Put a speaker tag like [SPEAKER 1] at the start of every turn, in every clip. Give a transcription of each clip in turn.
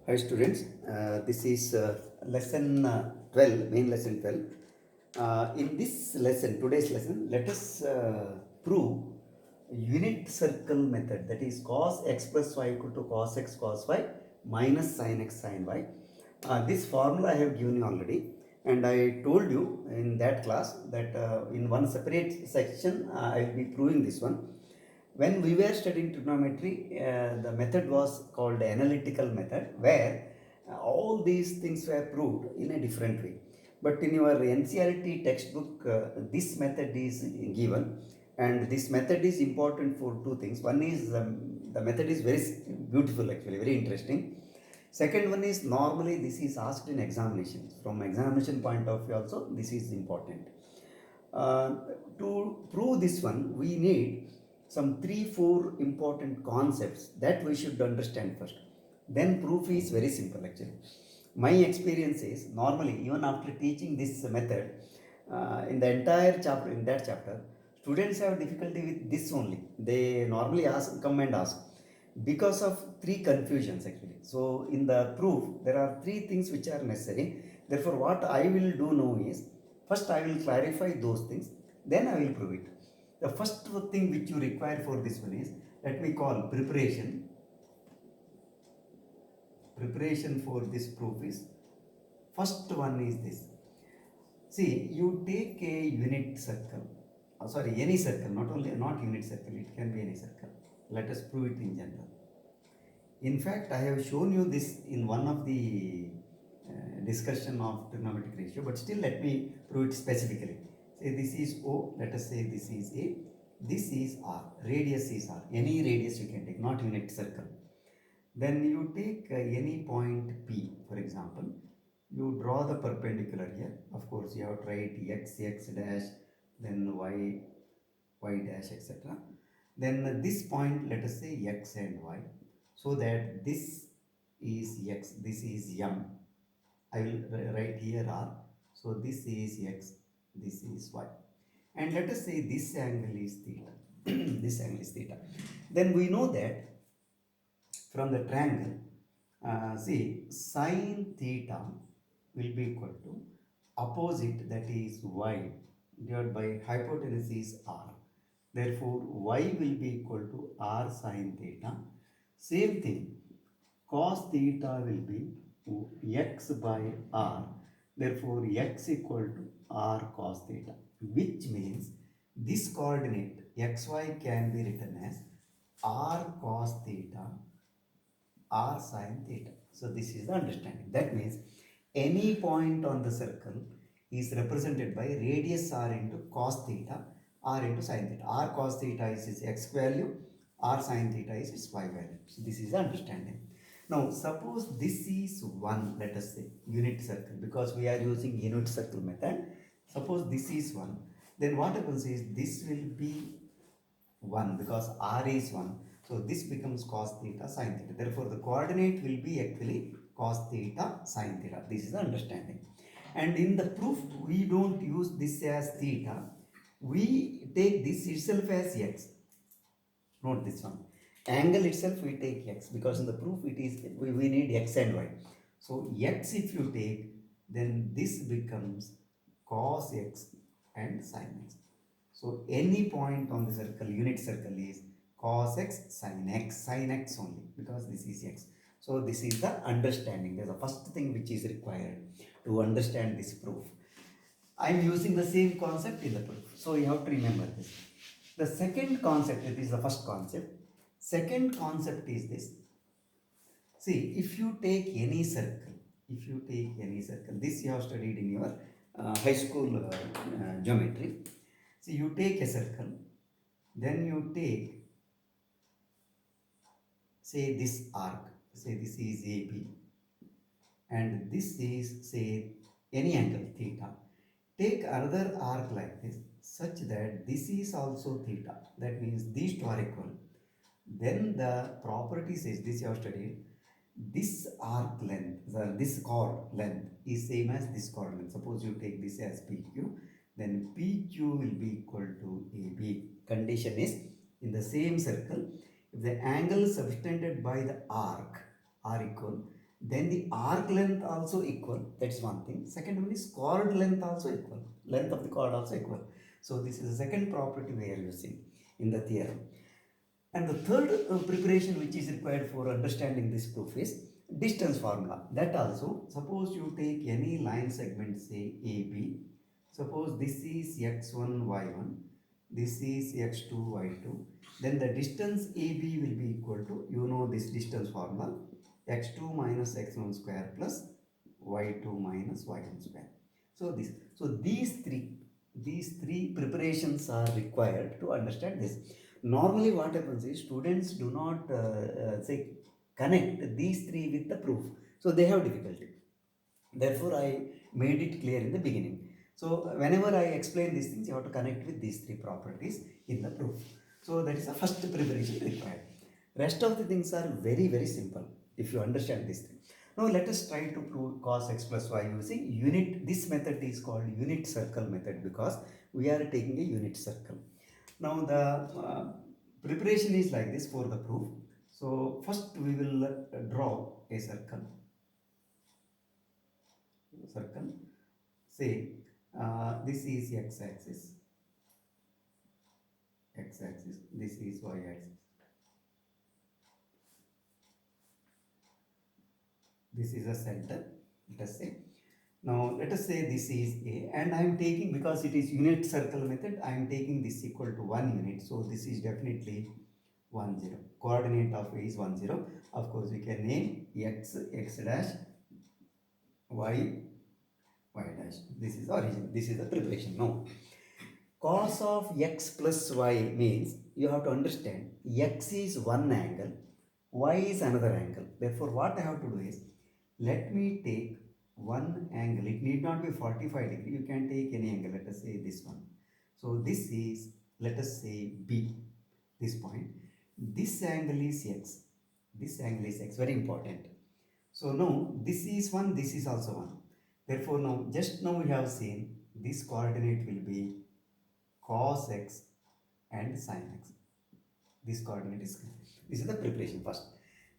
[SPEAKER 1] Hi students, this is lesson 12, main lesson 12. In this lesson, today's lesson, let us prove unit circle method, that is cos x plus y equal to cos x cos y minus sin x sin y. This formula I have given you already, and I told you in that class that in one separate section I will be proving this one. When we were studying trigonometry, the method was called analytical method, where all these things were proved in a different way. But in your NCERT textbook, this method is given, and this method is important for two things. One is the method is very beautiful, actually, very interesting. Second one is normally this is asked in examinations. From examination point of view, also this is important. Uh, to prove this one, we need some 3-4 important concepts that we should understand first. Then proof is very simple, actually. My experience is normally, even after teaching this method, in the entire chapter, in that chapter, students have difficulty with this only. They normally come and ask because of three confusions, actually. So in the proof, there are three things which are necessary. Therefore, what I will do now is, first I will clarify those things, then I will prove it. The first thing which you require for this one is, let me call preparation. Preparation for this proof is, first one is this. See, you take a unit circle, any circle, not unit circle, it can be any circle. Let us prove it in general. In fact, I have shown you this in one of the discussion of trigonometric ratio, but still let me prove it specifically. Say this is O, let us say this is A, this is R, radius is R, any radius you can take, not unit circle. Then you take any point P, for example, you draw the perpendicular here. Of course, you have to write x dash, then y dash, etc. Then this point, let us say x and y, so that this is x, this is m. I will write here r. So this is x, this is y. And let us say this angle is theta. This angle is theta. Then we know that from the triangle, see, sine theta will be equal to opposite, that is y, divided by hypotenuse is r. Therefore, y will be equal to r sine theta. Same thing, cos theta will be x by r. Therefore, x equal to r cos theta, which means this coordinate xy can be written as r cos theta, r sine theta. So this is the understanding. That means any point on the circle is represented by radius r into cos theta, r into sine theta. R cos theta is its x value, r sine theta is its y value. So this is the understanding. Now suppose this is one, let us say, unit circle, because we are using unit circle method. Suppose this is one, then what happens is this will be 1 because r is 1. So this becomes cos theta sin theta. Therefore, the coordinate will be actually cos theta sin theta. This is the understanding. And in the proof, we don't use this as theta. We take this itself as x. Note this one. Angle itself we take x, because in the proof it is we need x and y. So x if you take, then this becomes cos x and sin x. So any point on the circle, unit circle, is cos x sin x only, because this is x. So this is the understanding. There's the first thing which is required to understand this proof. I am using the same concept in the proof. So you have to remember this. The second concept, it is the first concept. Second concept is this. See, if you take any circle, this you have studied in your high school geometry. See, you take a circle, then you take, say, this arc, say this is AB, and this is, say, any angle theta. Take another arc like this, such that this is also theta. That means these two are equal. Then the property says, this you have studied, this arc length, this chord length is same as this chord length. Suppose you take this as PQ, then PQ will be equal to AB. Condition is, in the same circle, if the angle subtended by the arc are equal, then the arc length also equal, that's one thing. Second one is chord length also equal, length of the chord also equal. So this is the second property we are using in the theorem. And the third preparation which is required for understanding this proof is distance formula. That also, suppose you take any line segment, say AB, suppose this is x1 y1, this is x2 y2, then the distance AB will be equal to, you know this distance formula, x2 minus x1 square plus y2 minus y1 square. So this, so these three preparations are required to understand this. Normally what happens is students do not say connect these three with the proof, so they have difficulty. Therefore I made it clear in the beginning. So whenever I explain these things, you have to connect with these three properties in the proof. So that is the first preparation required. Rest of the things are very, very simple if you understand this thing. Now let us try to prove cos x plus y using unit. This method is called unit circle method because we are taking a unit circle. Now the preparation is like this for the proof. So first we will draw a circle. Say this is x-axis, this is y-axis, this is a center, let us say. Now let us say this is A, and I am taking, because it is unit circle method, I am taking this equal to 1 unit, so this is definitely 1 0. Coordinate of A is 1 0. Of course we can name x dash, y dash. This is origin, this is the preparation. Now cos of x plus y means you have to understand x is one angle, y is another angle. Therefore what I have to do is, let me take one angle. It need not be 45 degree, you can take any angle. Let us say this one. So this is, let us say B, this point. This angle is x, this angle is x, very important. So now this is 1, this is also 1. Therefore now, just now we have seen this coordinate will be cos x and sin x. This coordinate is, this is the preparation first.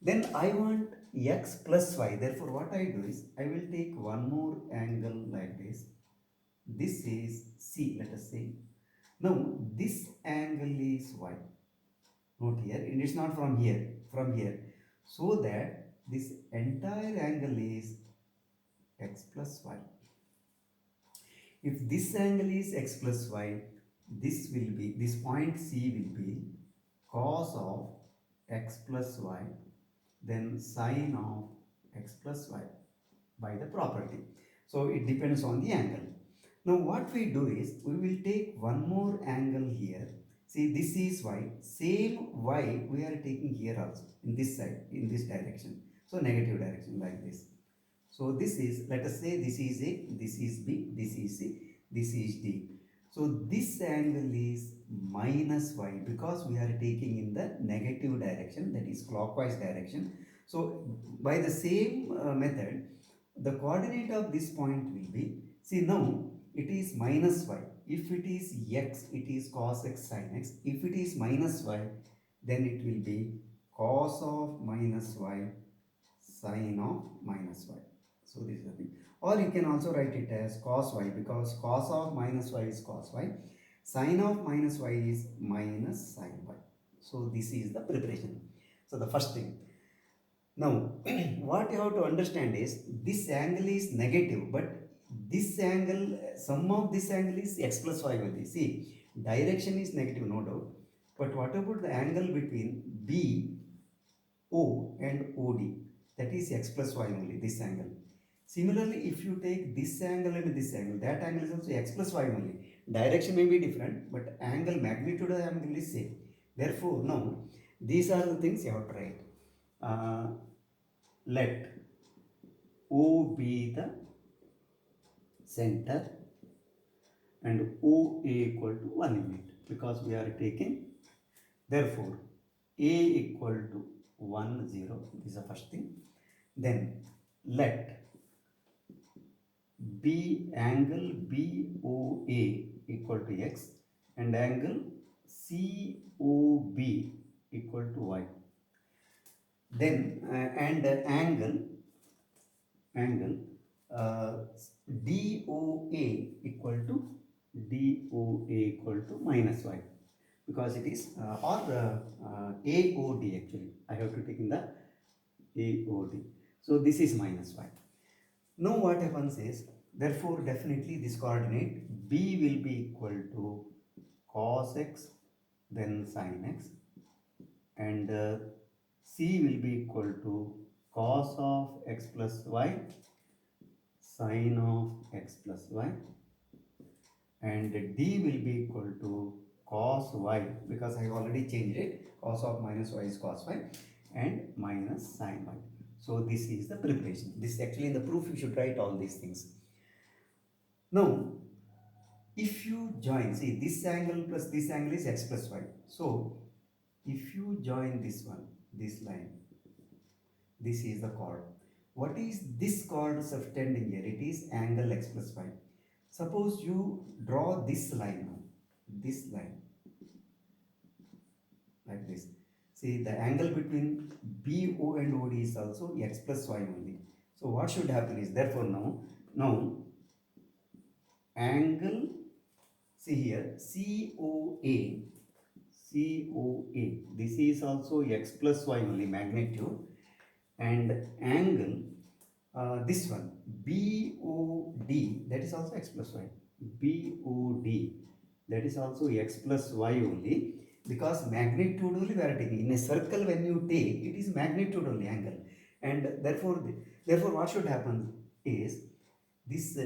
[SPEAKER 1] Then I want x plus y. Therefore what I do is, I will take one more angle like this. This is C, let us say. Now this angle is y. Note here, it is not from here, from here. So that this entire angle is x plus y. If this angle is x plus y, this will be, this point C will be cos of x plus y, then sine of x plus y by the property. So it depends on the angle. Now what we do is, we will take one more angle here. See, this is y, same y we are taking here also, in this side, in this direction. So negative direction like this. So this is, let us say this is A, this is B, this is C, this is D. So this angle is minus y because we are taking in the negative direction, that is clockwise direction. So by the same method, the coordinate of this point will be, see now it is minus y. If it is x, it is cos x sin x. If it is minus y, then it will be cos of minus y sine of minus y. So this is the thing. Or you can also write it as cos y, because cos of minus y is cos y. Sine of minus y is minus sine y. So this is the preparation. So the first thing. Now what you have to understand is, this angle is negative, but this angle, sum of this angle is x plus y only. See, direction is negative, no doubt. But what about the angle between B, O and OD? That is x plus y only, this angle. Similarly, if you take this angle and this angle, that angle is also x plus y only. Direction may be different, but angle, magnitude of the angle is same. Therefore, now, these are the things you have to write. Let O be the center and OA equal to 1 unit, because we are taking, therefore A equal to 1 0, this is the first thing. Then let B, angle BOA equal to x and angle COB equal to y. Then and angle angle DOA equal to minus y, because it is AOD actually. I have to take in the AOD. So this is minus y. Now what happens is, therefore definitely this coordinate B will be equal to cos x then sin x, and C will be equal to cos of x plus y sin of x plus y, and D will be equal to cos y, because I have already changed it, cos of minus y is cos y, and minus sin y. So this is the preparation. This actually in the proof you should write all these things. Now if you join, see this angle plus this angle is x plus y. So if you join this one, this line, this is the chord. What is this chord subtending here? It is angle x plus y. Suppose you draw this line now, this line, like this. See, the angle between BO and OD is also x plus y only. So what should happen is, therefore now angle, see here, COA, this is also x plus y only magnitude, and angle this one BOD, that is also x plus y, BOD, that is also x plus y only, because magnitude only we are taking. In a circle when you take, it is magnitude only angle, and therefore what should happen is, this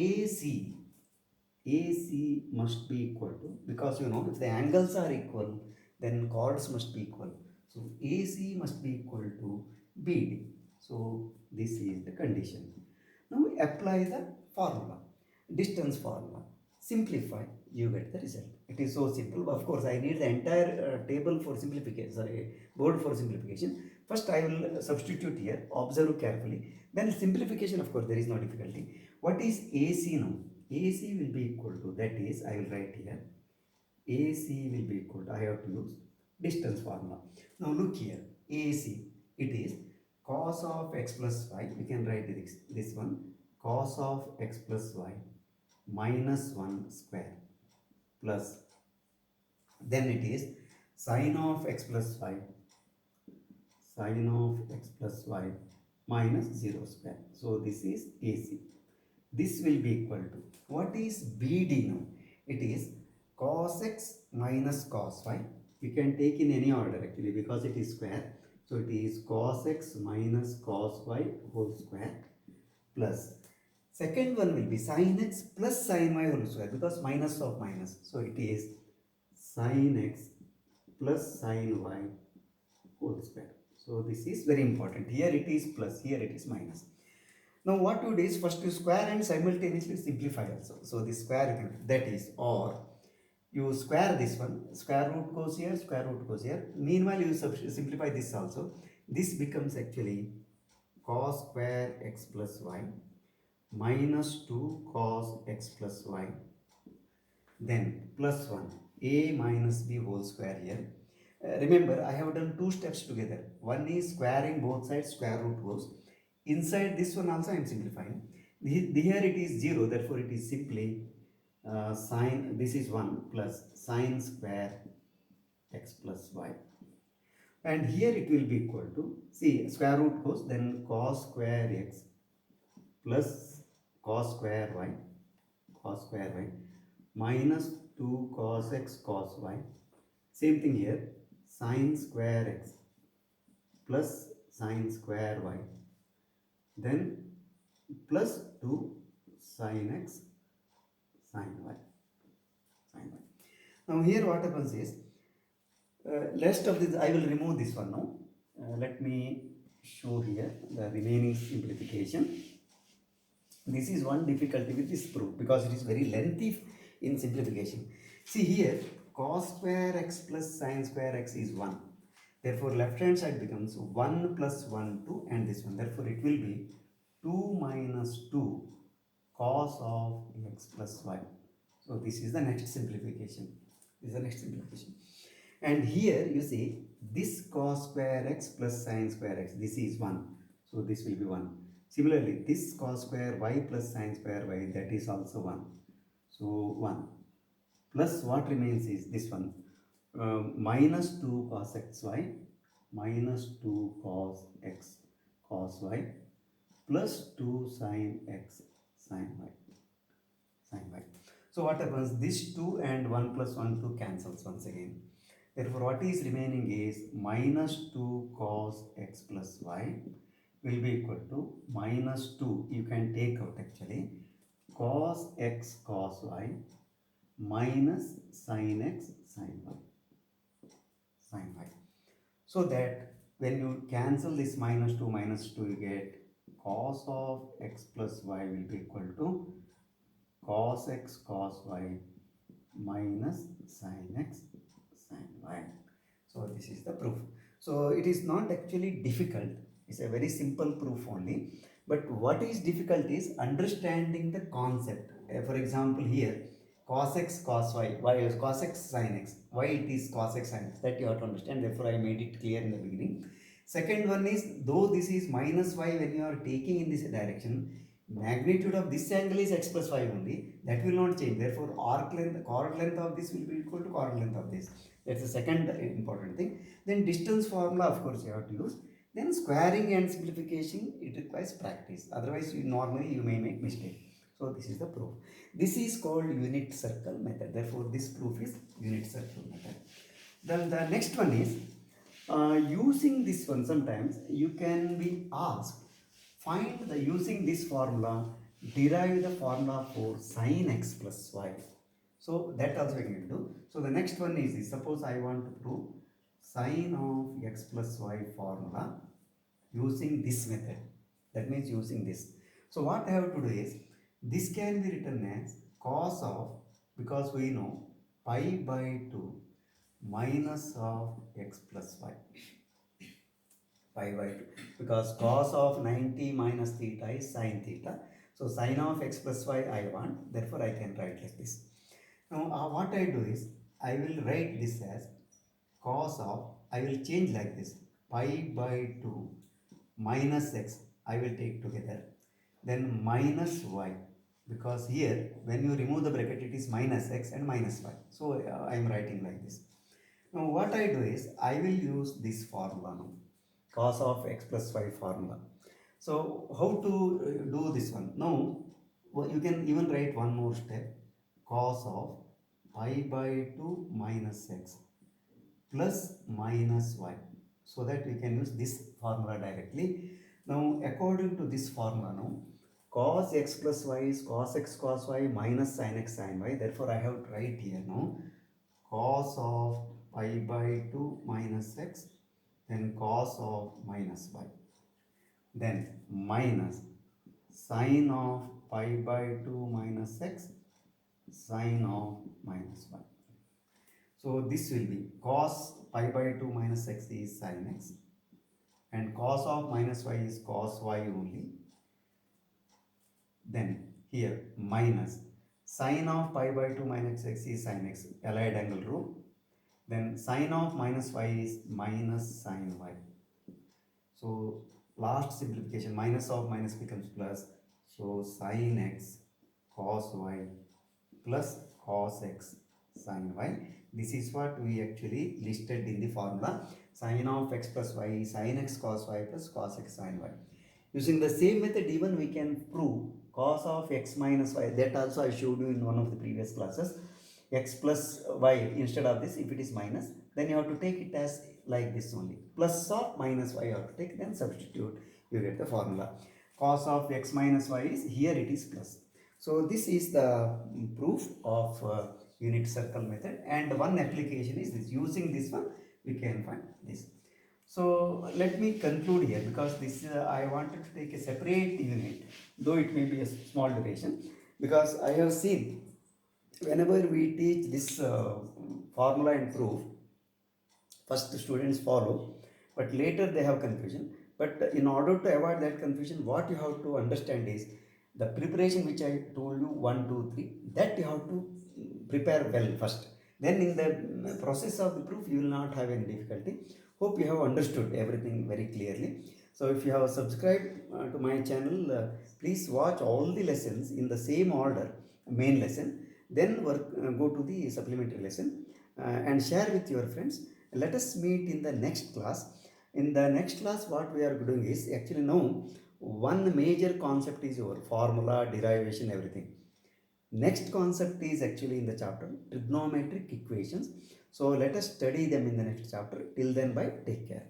[SPEAKER 1] AC must be equal to, because you know if the angles are equal then chords must be equal. So AC must be equal to BD. So this is the condition. Now we apply the formula, distance formula. Simplify, you get the result. It is so simple. Of course, I need the entire table for simplification, sorry, board for simplification. First, I will substitute here, observe carefully. Then simplification, of course, there is no difficulty. What is AC now? AC will be equal to, that is, I will write here, AC will be equal to, I have to use distance formula. Now look here, AC, it is cos of x plus y, we can write this one, cos of x plus y minus 1 square, plus, then it is sin of x plus y, sin of x plus y minus 0 square. So this is AC. This will be equal to, what is BD now? It is cos x minus cos y. You can take in any order actually, because it is square. So it is cos x minus cos y whole square, plus second one will be sin x plus sin y whole square, because minus of minus. So it is sin x plus sin y whole square. So this is very important. Here it is plus, here it is minus. Now what you do is, first you square and simultaneously simplify also. So the square, that is, or you square this one, square root goes here, square root goes here. Meanwhile you simplify this also. This becomes actually cos square x plus y minus 2 cos x plus y, then plus 1 a minus b whole square here. Remember, I have done two steps together. One is squaring both sides, square root goes. Inside this one also I am simplifying. Here it is 0, therefore it is simply sine, this is 1 plus sine square x plus y. And here it will be equal to, see, square root goes, then cos square x plus cos square y minus 2 cos x cos y. Same thing here, sine square x plus sine square y, then plus 2 sin x sin y. Now here what happens is, rest of this I will remove this one now. Let me show here the remaining simplification. This is one difficulty with this proof, because it is very lengthy in simplification. See here, cos square x plus sin square x is 1. Therefore left hand side becomes 1 plus 1 2, and this one, therefore it will be 2 minus 2 cos of x plus y. So this is the next simplification. And here you see, this cos square x plus sin square x, this is 1. So this will be 1. Similarly, this cos square y plus sin square y, that is also 1. So 1 plus what remains is this one, minus 2 cos xy minus 2 cos x cos y plus 2 sin x sin y sin y. So what happens? This 2 and 1 plus 1 2 cancels once again. Therefore, what is remaining is minus 2 cos x plus y will be equal to minus 2. You can take out actually cos x cos y minus sin x sin y sin y. So that when you cancel this minus 2, you get cos of x plus y will be equal to cos x cos y minus sin x sin y. So this is the proof. So it is not actually difficult. It's a very simple proof only. But what is difficult is understanding the concept. For example, here cos x cos y, why is cos x sin x, why it is cos x sin x, that you have to understand. Therefore, I made it clear in the beginning. Second one is, though this is minus y, when you are taking in this direction, magnitude of this angle is x plus y only, that will not change. Therefore, arc length, chord length of this will be equal to chord length of this. That's the second important thing. Then distance formula, of course, you have to use. Then squaring and simplification, it requires practice. Otherwise, normally you may make mistake. So this is the proof. This is called unit circle method. Therefore, this proof is unit circle method. Then the next one is, using this one, sometimes you can be asked, find the, using this formula, derive the formula for sin x plus y. So that also we can do. So the next one is this. Suppose I want to prove sin of x plus y formula using this method. That means using this. So what I have to do is, this can be written as cos of, because we know pi by 2 minus of x plus y. Pi by 2. Because cos of 90 minus theta is sin theta. So sin of x plus y I want. Therefore, I can write like this. Now, what I do is, I will write this as cos of, I will change like this, pi by 2 minus x, I will take together, then minus y, because here when you remove the bracket it is minus x and minus y. So I am writing like this. Now what I do is, I will use this formula now, cos of x plus y formula. So how to do this one? Now you can even write one more step, cos of pi by 2 minus x plus minus y, so that we can use this formula directly. Now according to this formula now, cos x plus y is cos x cos y minus sin x sin y. Therefore, I have to write here now cos of pi by 2 minus x, then cos of minus y, then minus sin of pi by 2 minus x, sin of minus y. So this will be cos pi by 2 minus x is sin x, and cos of minus y is cos y only. Then here minus sin of pi by 2 minus x is sin x, allied angle rule. Then sin of minus y is minus sin y. So last simplification, minus of minus becomes plus. So sin x cos y plus cos x sin y. This is what we actually listed in the formula. Sin of x plus y, sin x cos y plus cos x sin y. Using the same method, even we can prove cos of x minus y. That also I showed you in one of the previous classes. X plus y, instead of this, if it is minus, then you have to take it as like this only. Plus or minus y you have to take, then substitute, you get the formula. Cos of x minus y is, here it is plus. So this is the proof of unit circle method, and one application is this. Using this one, we can find this. So let me conclude here, because this I wanted to take a separate unit, though it may be a small duration, because I have seen whenever we teach this formula and proof, first the students follow, but later they have confusion. But in order to avoid that confusion, what you have to understand is the preparation which I told you, 1, 2, 3, that you have to prepare well first. Then in the process of the proof, you will not have any difficulty. Hope you have understood everything very clearly. So if you have subscribed to my channel, please watch all the lessons in the same order, main lesson, then go to the supplementary lesson, and share with your friends. Let us meet in the next class. In the next class, what we are doing is actually now one major concept is over formula, derivation, everything. Next concept is actually in the chapter trigonometric equations. So let us study them in the next chapter. Till then, bye. Take care.